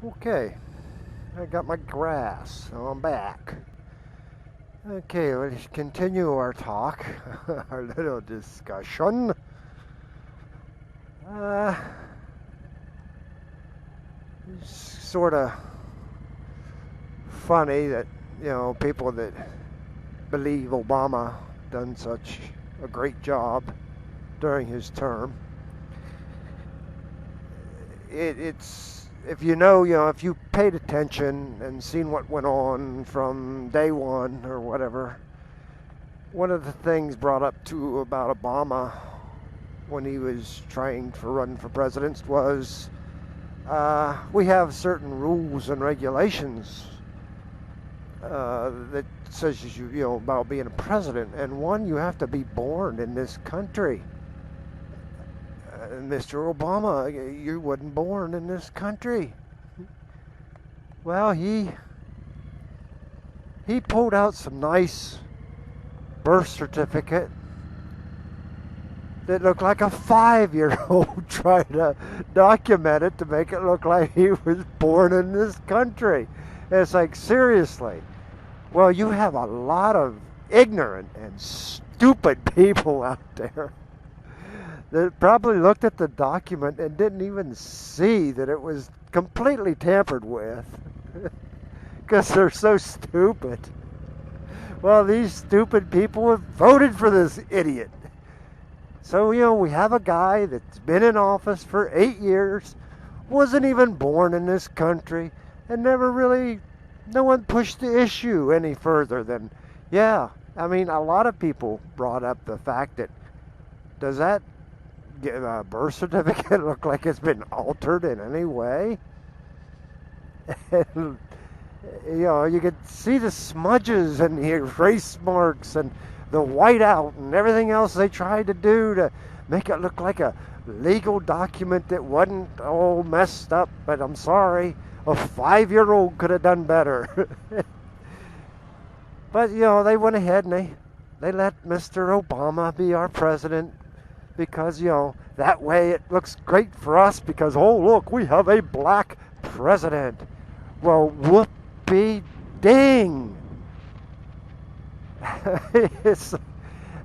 Okay, I got my grass, so I'm back. Okay, let's continue our talk, our little discussion. Uh, it's sort of funny that, people that believe Obama done such a great job during his term. It's if if you paid attention and seen what went on from day one or whatever, one of the things brought up to about Obama when he was trying to run for president was we have certain rules and regulations that says about being a president, and one, you have to be born in this country. Mr. Obama, you wasn't born in this country. Well, he pulled out some nice birth certificate that looked like a 5-year-old trying to document it to make it look like he was born in this country. And it's like, seriously. Well, you have a lot of ignorant and stupid people out there that probably looked at the document and didn't even see that it was completely tampered with because they're so stupid. Well, these stupid people have voted for this idiot. So, we have a guy that's been in office for 8 years, wasn't even born in this country, and no one pushed the issue any further than, a lot of people brought up the fact that, does that birth certificate look like it's been altered in any way? And, you could see the smudges and the erase marks and the whiteout and everything else they tried to do to make it look like a legal document that wasn't all messed up. But I'm sorry, a 5-year-old could have done better. But, they went ahead and they let Mr. Obama be our president because, that way it looks great for us because, oh, look, we have a black president. Well, whoopee ding.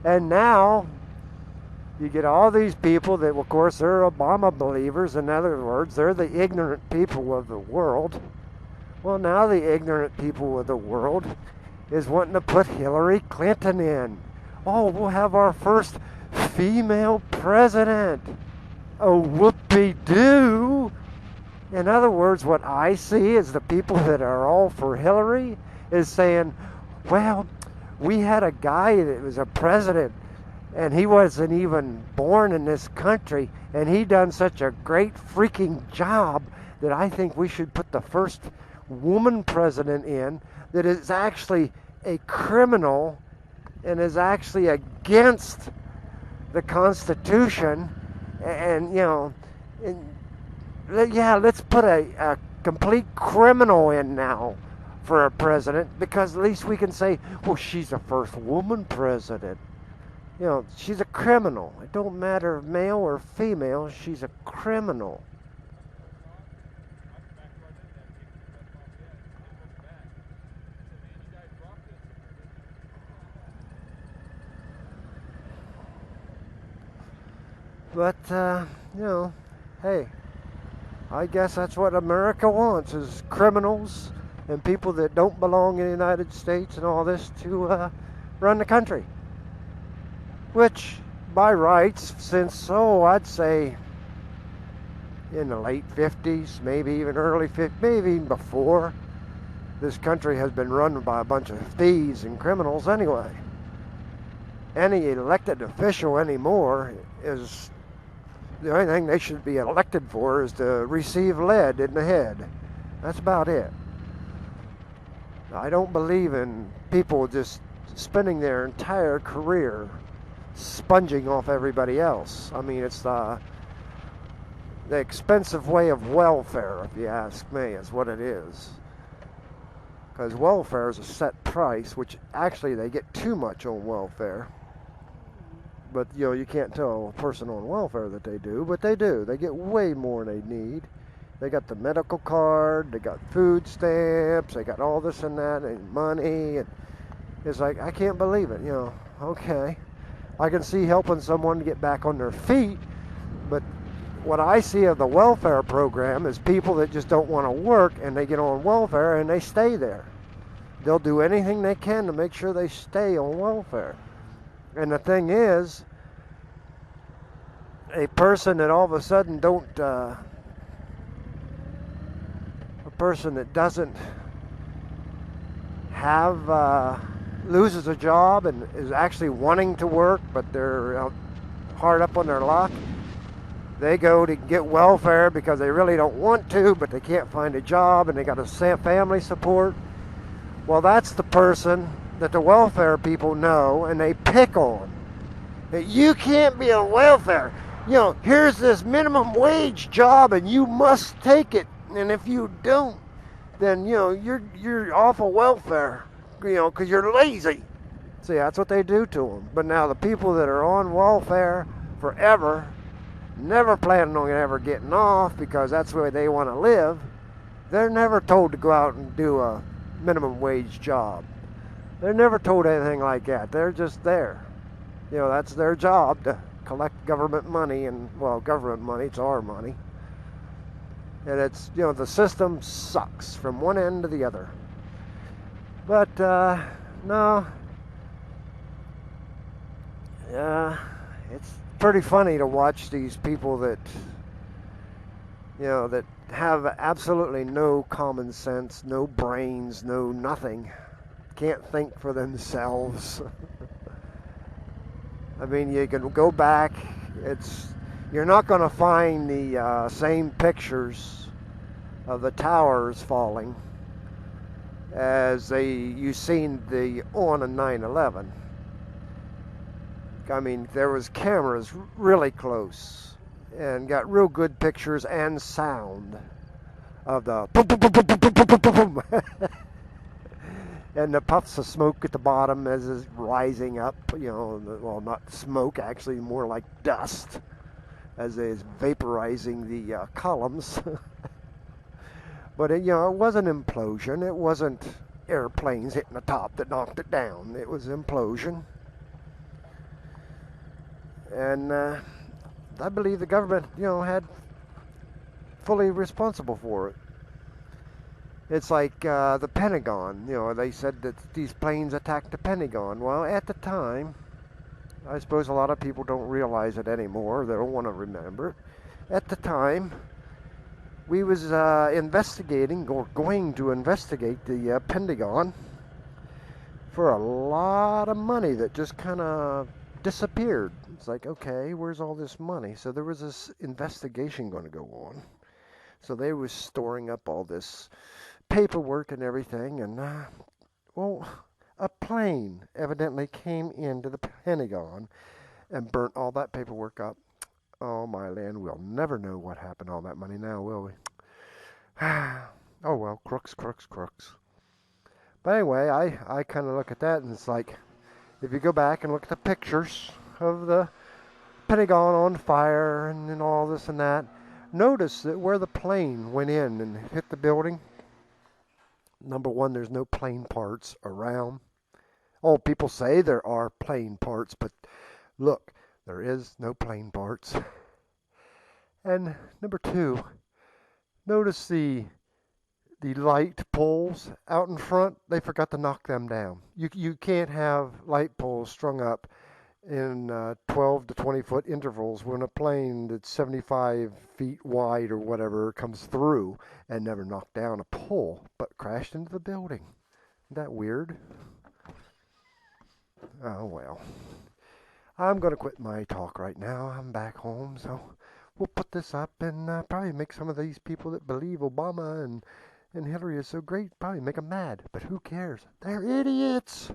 And now you get all these people that, of course, they're Obama believers. In other words, they're the ignorant people of the world. Well, now the ignorant people of the world is wanting to put Hillary Clinton in. Oh, we'll have our first female president. Oh, whoopee-doo. In other words, what I see is the people that are all for Hillary is saying, well, we had a guy that was a president and he wasn't even born in this country, and he done such a great freaking job that I think we should put the first woman president in that is actually a criminal and is actually against the Constitution. And let's put a complete criminal in now for a president, because at least we can say, well, she's the first woman president. She's a criminal. It don't matter male or female, she's a criminal. But, hey, I guess that's what America wants, is criminals and people that don't belong in the United States and all this to run the country. Which, by rights, since, I'd say in the late 50s, maybe even early 50s, maybe even before, this country has been run by a bunch of thieves and criminals anyway. Any elected official anymore is, the only thing they should be elected for is to receive lead in the head. That's about it. I don't believe in people just spending their entire career sponging off everybody else. I mean, it's the expensive way of welfare, if you ask me, is what it is. Because welfare is a set price, which actually they get too much on welfare. But, you can't tell a person on welfare that they do, but they do. They get way more than they need. They got the medical card, they got food stamps, they got all this and that, and money. And it's like, I can't believe it, Okay. I can see helping someone to get back on their feet, but what I see of the welfare program is people that just don't want to work and they get on welfare and they stay there. They'll do anything they can to make sure they stay on welfare. And the thing is, a person that all of a sudden a person that doesn't have, loses a job and is actually wanting to work, but they're hard up on their luck, they go to get welfare because they really don't want to, but they can't find a job and they got a family support. Well, that's the person that the welfare people know and they pick on. That you can't be on welfare. Here's this minimum wage job and you must take it. And if you don't, then, you're off of welfare, because you're lazy. See, that's what they do to them. But now the people that are on welfare forever, never planning on ever getting off because that's the way they want to live, they're never told to go out and do a minimum wage job. They're never told anything like that. They're just there. That's their job, to collect government money, and, well, government money, it's our money. And it's, the system sucks from one end to the other. But, no. It's pretty funny to watch these people that, that have absolutely no common sense, no brains, no nothing. Can't think for themselves. I mean, you can go back. You're not going to find the same pictures of the towers falling as you seen on 9/11. I mean, there was cameras really close and got real good pictures and sound of the boom, boom, boom, boom, boom, boom, boom, boom, boom. And the puffs of smoke at the bottom as it's rising up, well, not smoke, actually more like dust as it's vaporizing the columns. But it wasn't implosion. It wasn't airplanes hitting the top that knocked it down. It was implosion. And I believe the government, had fully responsible for it. It's like the Pentagon. They said that these planes attacked the Pentagon. Well, at the time, I suppose a lot of people don't realize it anymore. They don't want to remember. At the time, we was investigating, or going to investigate, the Pentagon for a lot of money that just kind of disappeared. It's like, okay, where's all this money? So there was this investigation going to go on. So they was storing up all this paperwork and everything, and well, a plane evidently came into the Pentagon and burnt all that paperwork up. Oh my land, we'll never know what happened to all that money now, will we? Oh well, crooks, crooks, crooks. But anyway, I kind of look at that and it's like, if you go back and look at the pictures of the Pentagon on fire and all this and that, notice that where the plane went in and hit the building, number one, there's no plane parts around. Oh, people say there are plane parts, but look, there is no plane parts. And number two, notice the light poles out in front. They forgot to knock them down. You can't have light poles strung up in 12 to 20 foot intervals when a plane that's 75 feet wide or whatever comes through and never knocked down a pole but crashed into the building. Isn't that weird? Oh well. I'm going to quit my talk right now. I'm back home, so we'll put this up and probably make some of these people that believe Obama and Hillary is so great, probably make them mad. But who cares? They're idiots.